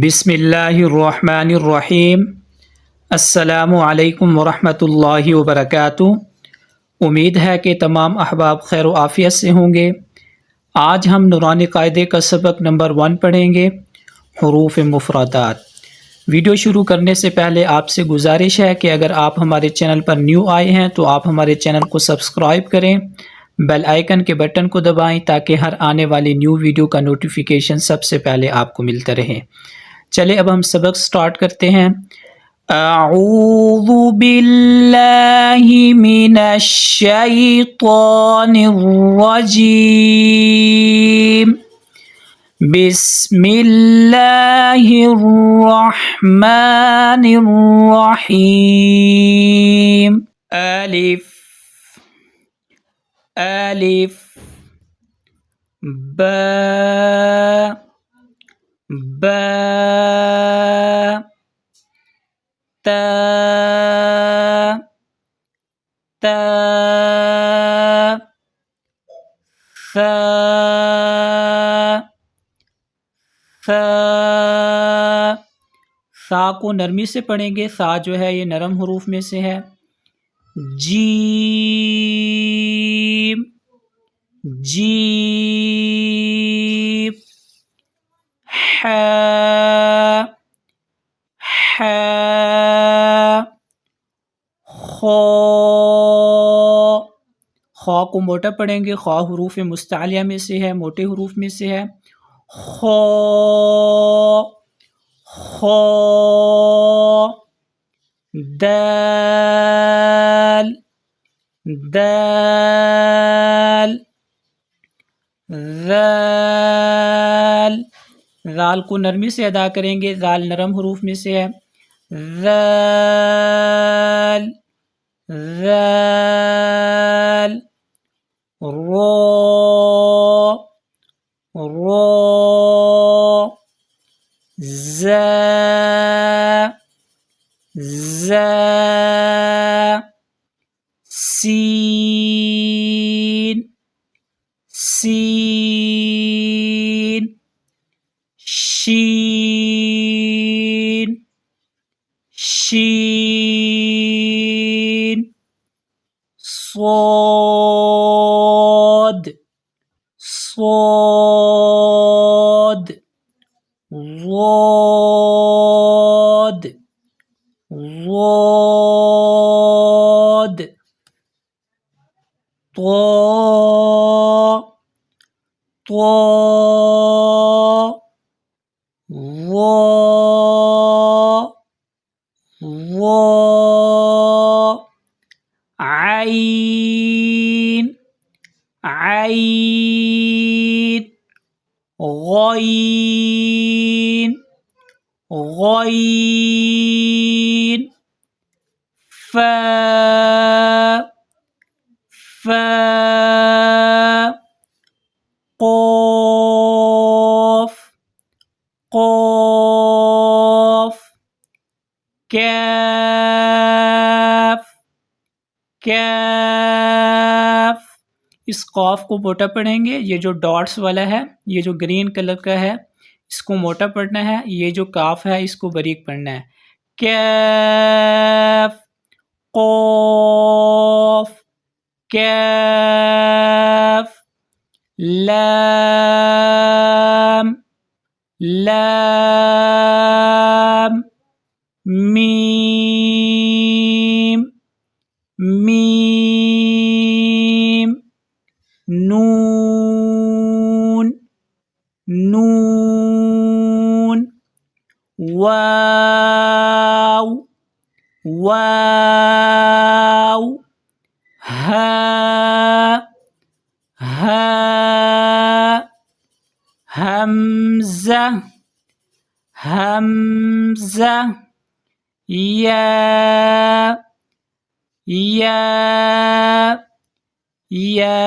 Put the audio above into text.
بسم اللہ الرحمن الرحیم۔ السلام علیکم ورحمۃ اللہ وبرکاتہ۔ امید ہے کہ تمام احباب خیر و عافیت سے ہوں گے۔ آج ہم نورانی قاعدے کا سبق نمبر 1 پڑھیں گے، حروف مفردات۔ ویڈیو شروع کرنے سے پہلے آپ سے گزارش ہے کہ اگر آپ ہمارے چینل پر نیو آئے ہیں تو آپ ہمارے چینل کو سبسکرائب کریں، بیل آئیکن کے بٹن کو دبائیں تاکہ ہر آنے والی نیو ویڈیو کا نوٹیفیکیشن سب سے پہلے آپ کو ملتا رہے۔ چلے اب ہم سبق سٹارٹ کرتے ہیں۔ اعوذ باللہ من الشیطان الرجیم، بسم اللہ الرحمن الرحیم۔ الف الف با با تا تا ثا ثا۔ ثا کو نرمی سے پڑھیں گے، ثا جو ہے یہ نرم حروف میں سے ہے۔ جیم جیم، حا حا، خا خا کو موٹا پڑھیں گے، خا حروف مستعلیہ میں سے ہے، موٹے حروف میں سے ہے۔ خا خا، دال دال، ذال ذال کو نرمی سے ادا کریں گے، ذال نرم حروف میں سے ہے۔ ذال ذال، را را، زا زا، سین سین، شین شین، صاد صاد، ضاد ضاد، طا طا، ظا ظا، عین عین، غین غین، فا فا، قاف قاف، کاف کاف۔ اس قاف کو موٹا پڑھیں گے، یہ جو ڈاٹس والا ہے، یہ جو گرین کلر کا ہے اس کو موٹا پڑھنا ہے، یہ جو کاف ہے اس کو باریک پڑھنا ہے۔ کاف قاف کاف، لام لام، میم میم، نون نون، واو واو، ہا ہا، حمزہ حمزہ، یا یا یا،